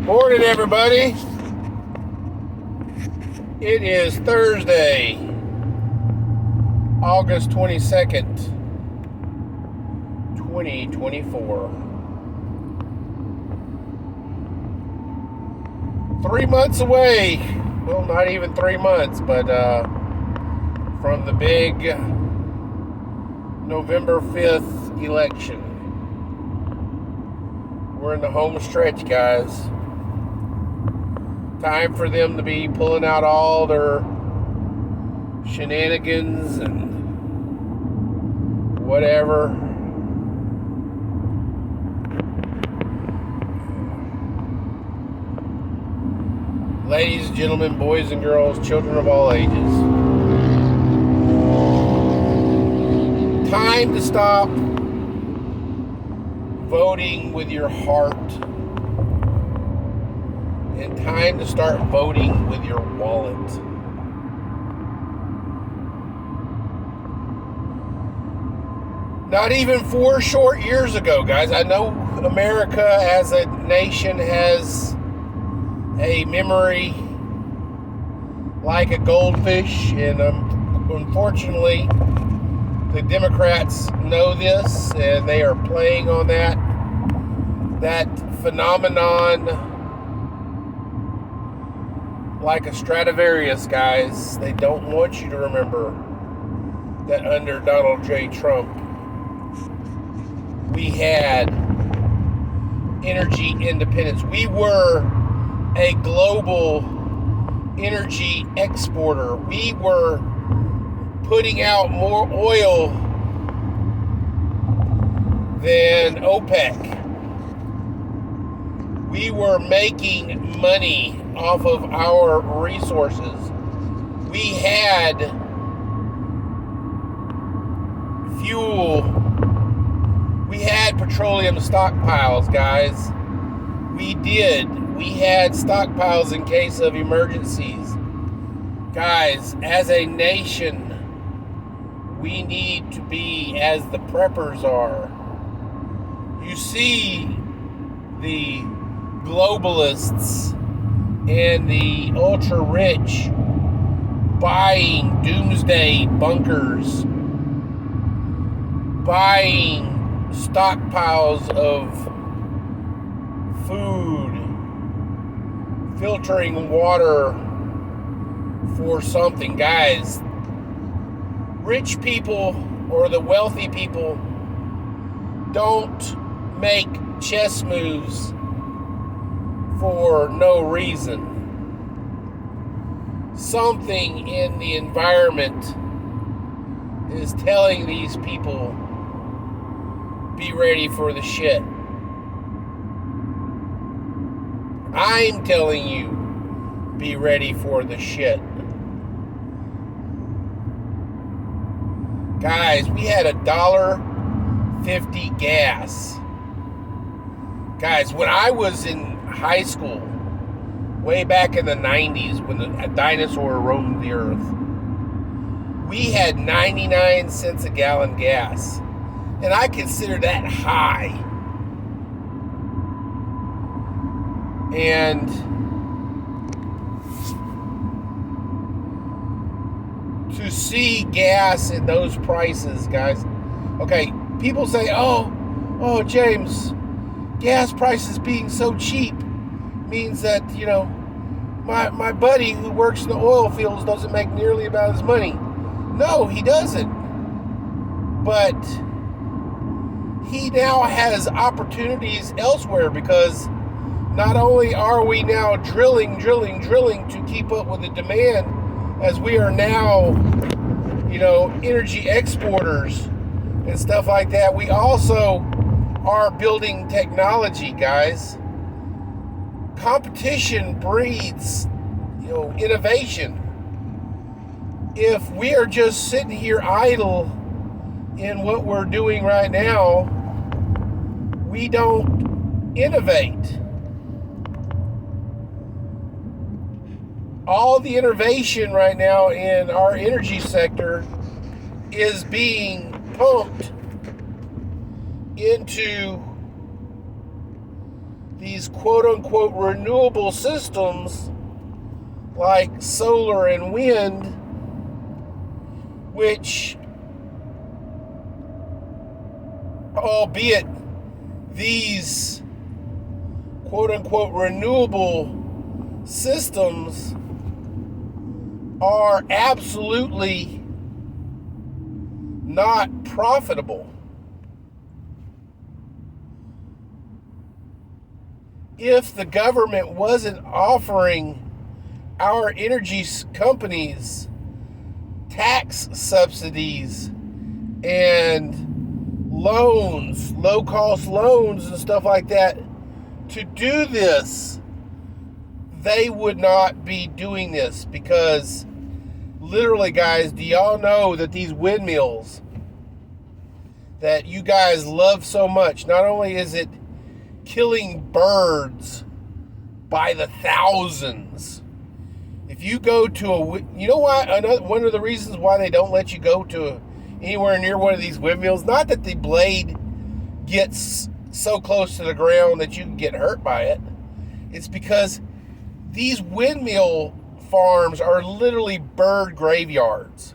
Morning, everybody. It is Thursday, August 22nd, 2024. 3 months away. Well, not even 3 months, but from the big November 5th election. We're in the home stretch, guys. Time for them to be pulling out all their shenanigans and whatever. Ladies and gentlemen, boys and girls, children of all ages. Time to stop voting with your heart. And time to start voting with your wallet. Not even 4 short years ago, guys. I know America as a nation has a memory like a goldfish, and unfortunately, the Democrats know this, and they are playing on that phenomenon like a Stradivarius, guys. They don't want you to remember that under Donald J. Trump, we had energy independence. We were a global energy exporter. We were putting out more oil than OPEC. We were making money off of our resources. We had fuel. We had petroleum stockpiles, guys. We did. We had stockpiles in case of emergencies. Guys, as a nation, we need to be as the preppers are. You see the globalists and the ultra-rich buying doomsday bunkers, buying stockpiles of food, filtering water for something. Guys, rich people or the wealthy people don't make chess moves for no reason. Something in the environment is telling these people, be ready for the shit. I'm telling you, be ready for the shit. Guys, we had $1.50 gas. Guys, when I was in high school, way back in the 90s, when a dinosaur roamed the earth, we had 99 cents a gallon gas. And I consider that high. And to see gas in those prices, guys. Okay, people say, oh, James, gas prices being so cheap means that, my buddy who works in the oil fields doesn't make nearly about his money. No, he doesn't. But he now has opportunities elsewhere, because not only are we now drilling to keep up with the demand, as we are now, energy exporters and stuff like that, we also are building technology, guys. Competition breeds, innovation. If we are just sitting here idle in what we're doing right now, we don't innovate. All the innovation right now in our energy sector is being pumped into these quote-unquote renewable systems like solar and wind, which, albeit these quote-unquote renewable systems are absolutely not profitable. If the government wasn't offering our energy companies tax subsidies and loans, low-cost loans and stuff like that to do this, they would not be doing this. Because literally, guys, do y'all know that these windmills that you guys love so much, not only is it killing birds by the thousands. If you go to you know why? One of the reasons why they don't let you go to anywhere near one of these windmills, not that the blade gets so close to the ground that you can get hurt by it. It's because these windmill farms are literally bird graveyards.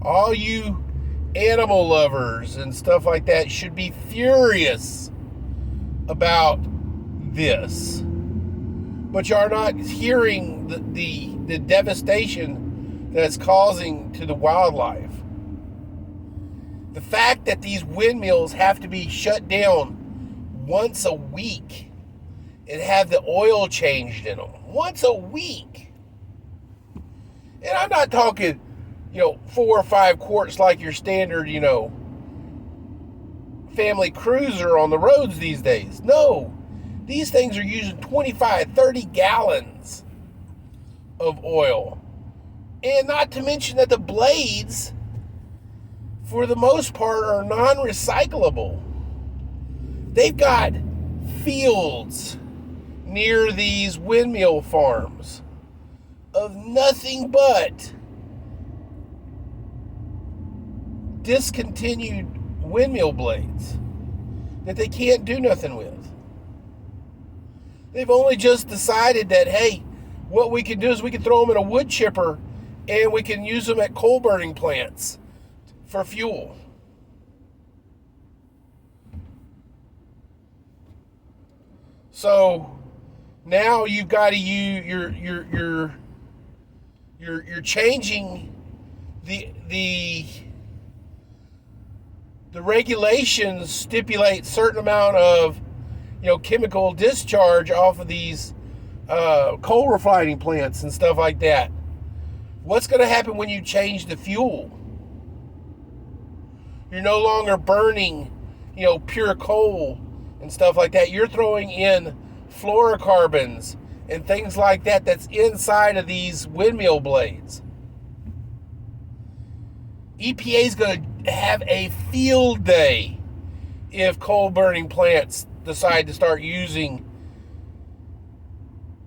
All you animal lovers and stuff like that should be furious about this, but you are not hearing the devastation that it's causing to the wildlife. The fact that these windmills have to be shut down once a week and have the oil changed in them once a week, and I'm not talking 4 or 5 quarts like your standard, family cruiser on the roads these days. No, these things are using 25, 30 gallons of oil. And not to mention that the blades, for the most part, are non-recyclable. They've got fields near these windmill farms of nothing but discontinued windmill blades that they can't do nothing with. They've only just decided that, hey, what we can do is we can throw them in a wood chipper and we can use them at coal burning plants for fuel. So now you've got to you're changing the regulations stipulate certain amount of chemical discharge off of these coal refining plants and stuff like that. What's going to happen when you change the fuel? You're no longer burning pure coal and stuff like that. You're throwing in fluorocarbons and things like that that's inside of these windmill blades. EPA is going to have a field day if coal burning plants decide to start using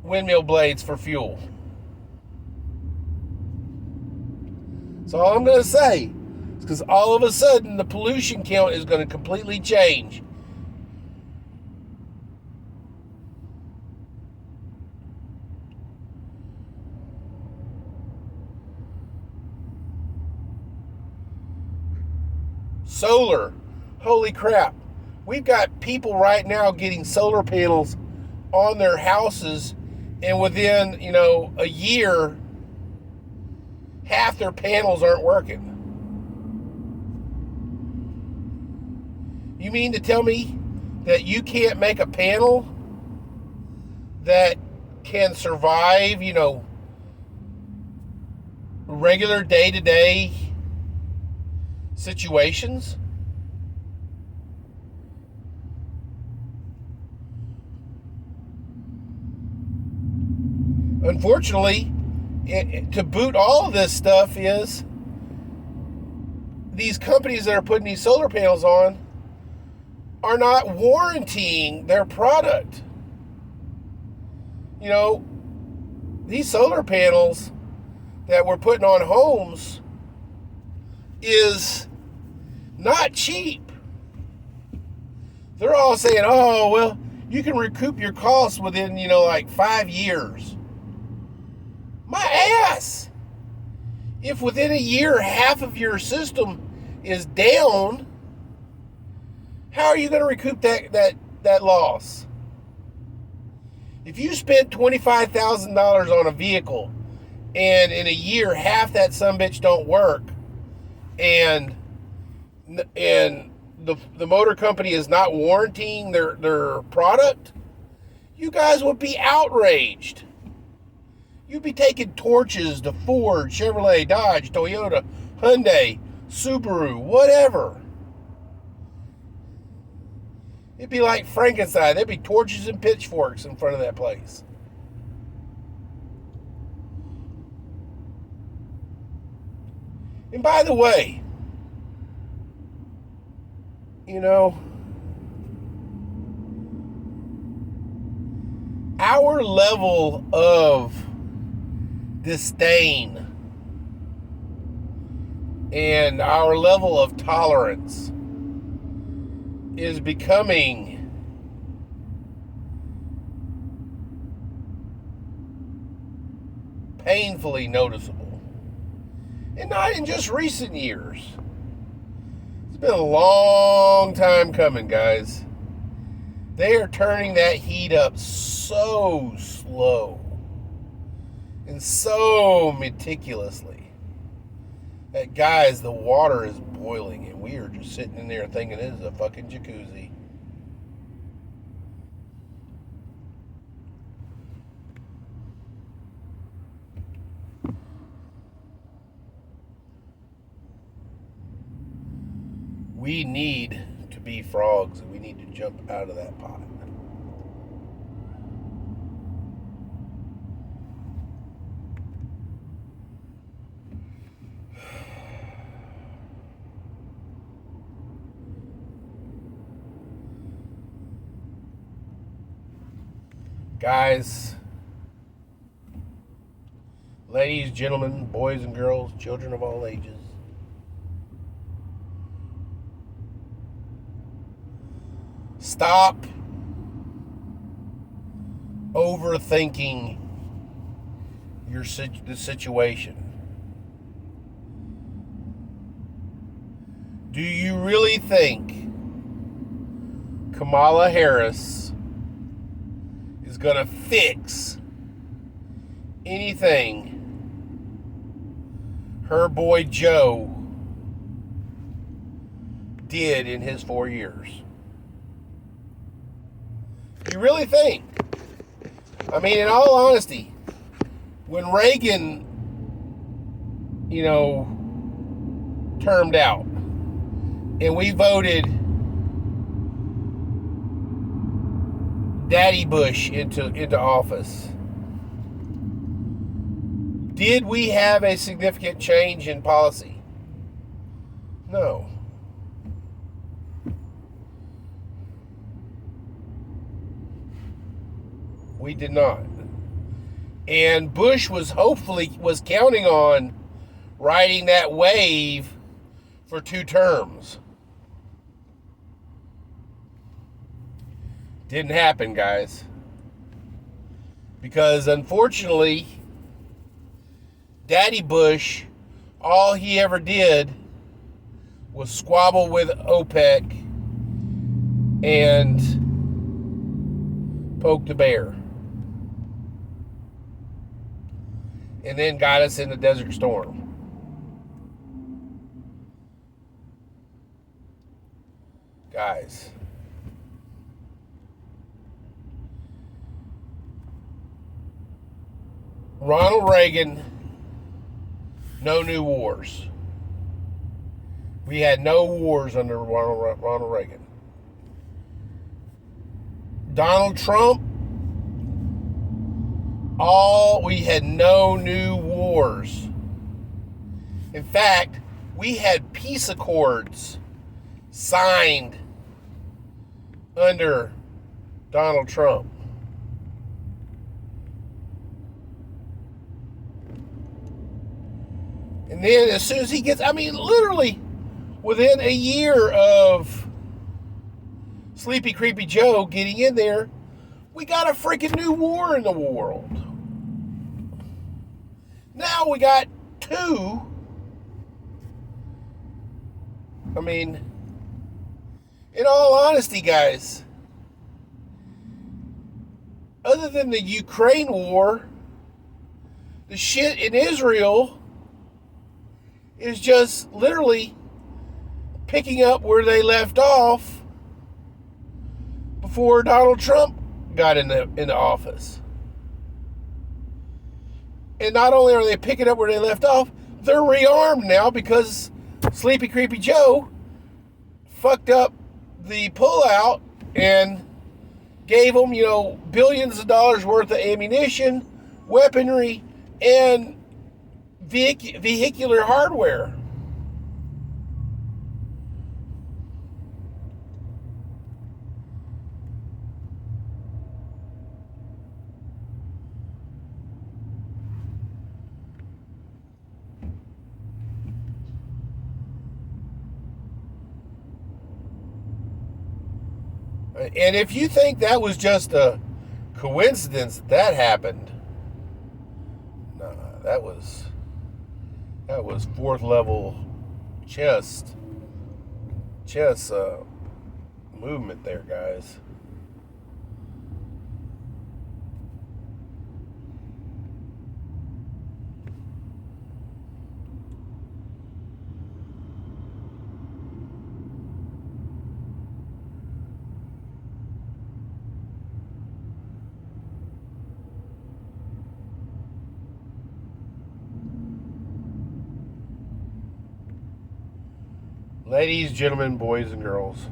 windmill blades for fuel. So all I'm going to say is because all of a sudden the pollution count is going to completely change. Solar, holy crap. We've got people right now getting solar panels on their houses, and within, a year, half their panels aren't working. You mean to tell me that you can't make a panel that can survive, regular day-to-day situations? Unfortunately, to boot all of this stuff is these companies that are putting these solar panels on are not warrantying their product. These solar panels that we're putting on homes is not cheap. They're all saying, oh, well, you can recoup your costs within, like 5 years. My ass! If within a year half of your system is down, how are you going to recoup that loss? If you spent $25,000 on a vehicle and in a year half that sumbitch don't work, and the motor company is not warranting their product, you guys would be outraged. You'd be taking torches to Ford, Chevrolet, Dodge, Toyota, Hyundai, Subaru, whatever. It'd be like Frankenstein. There'd be torches and pitchforks in front of that place. And by the way, our level of disdain and our level of tolerance is becoming painfully noticeable. And not in just recent years. It's been a long time coming, guys. They are turning that heat up so slow and so meticulously that, guys, the water is boiling and we are just sitting in there thinking it is a fucking jacuzzi. We need to be frogs and we need to jump out of that pot. Guys, ladies, gentlemen, boys and girls, children of all ages, stop overthinking the situation. Do you really think Kamala Harris is going to fix anything her boy Joe did in his 4 years? You really think? I mean, in all honesty, when Reagan, termed out and we voted Daddy Bush into office, did we have a significant change in policy? No. We did not. And Bush was counting on riding that wave for 2 terms. Didn't happen, guys. Because unfortunately, Daddy Bush, all he ever did was squabble with OPEC and poke the bear. And then got us in the Desert Storm. Guys, Ronald Reagan, no new wars. We had no wars under Ronald Reagan. Donald Trump, we had no new wars. In fact, we had peace accords signed under Donald Trump. And then as soon as he gets, literally within a year of Sleepy Creepy Joe getting in there, we got a freaking new war in the world. Now we got two. I mean, in all honesty, guys, other than the Ukraine war, the shit in Israel is just literally picking up where they left off before Donald Trump got into office. And not only are they picking up where they left off, they're rearmed now because Sleepy Creepy Joe fucked up the pullout and gave them, billions of dollars worth of ammunition, weaponry, and vehicular hardware. And if you think that was just a coincidence that happened, nah, that was fourth level chess movement there, guys. Ladies, gentlemen, boys, and girls,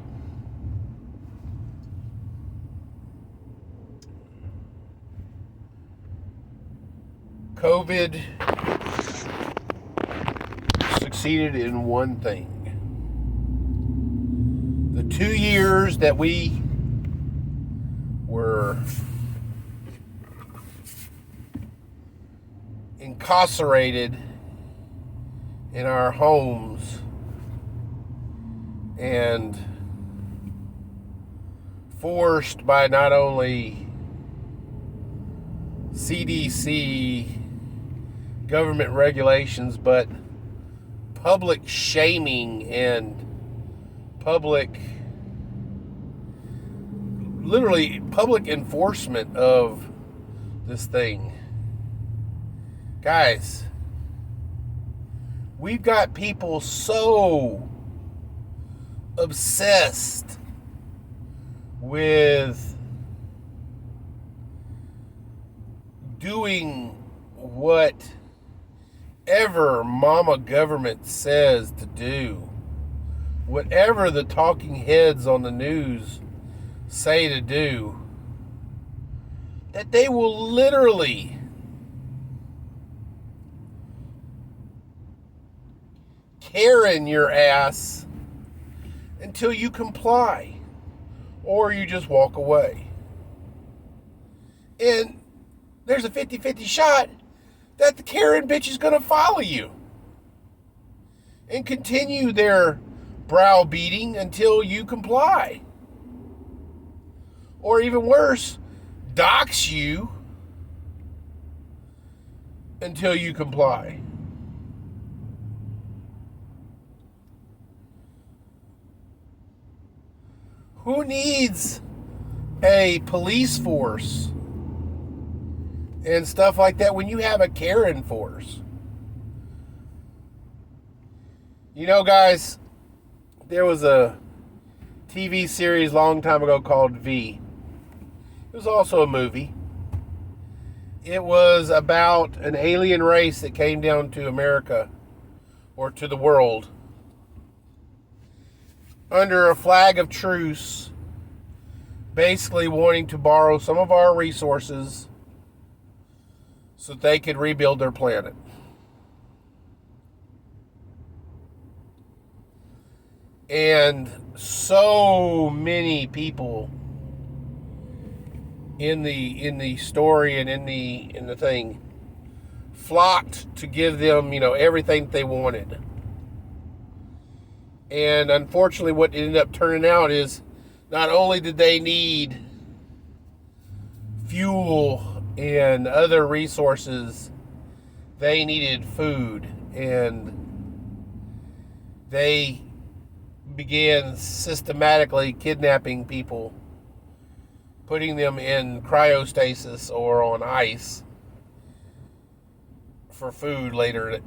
COVID succeeded in one thing. The 2 years that we were incarcerated in our homes and forced by not only CDC government regulations, but public shaming and literally public enforcement of this thing. Guys, we've got people so obsessed with doing whatever mama government says to do, whatever the talking heads on the news say to do, that they will literally Karen your ass until you comply or you just walk away. And there's a 50-50 shot that the Karen bitch is going to follow you and continue their browbeating until you comply. Or even worse, dox you until you comply. Who needs a police force and stuff like that when you have a Karen force? Guys, there was a TV series a long time ago called V. It was also a movie. It was about an alien race that came down to America or to the world under a flag of truce, basically wanting to borrow some of our resources so that they could rebuild their planet. And so many people in the story and in the thing flocked to give them, everything they wanted. And unfortunately, what ended up turning out is Not only did they need fuel and other resources, they needed food, and they began systematically kidnapping people, putting them in cryostasis or on ice for food later.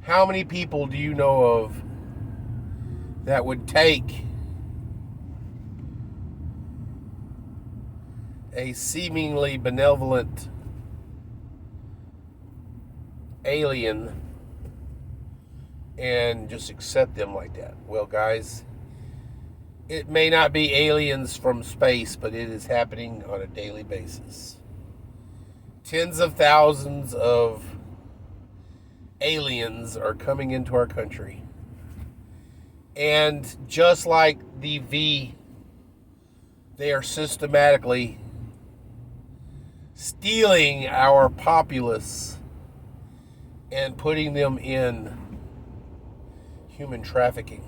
How many people do you know of that would take a seemingly benevolent alien and just accept them like that? Well, guys, it may not be aliens from space, but it is happening on a daily basis. Tens of thousands of aliens are coming into our country. And just like the V, they are systematically stealing our populace and putting them in human trafficking.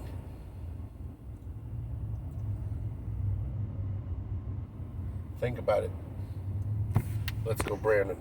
Think about it. Let's go, Brandon.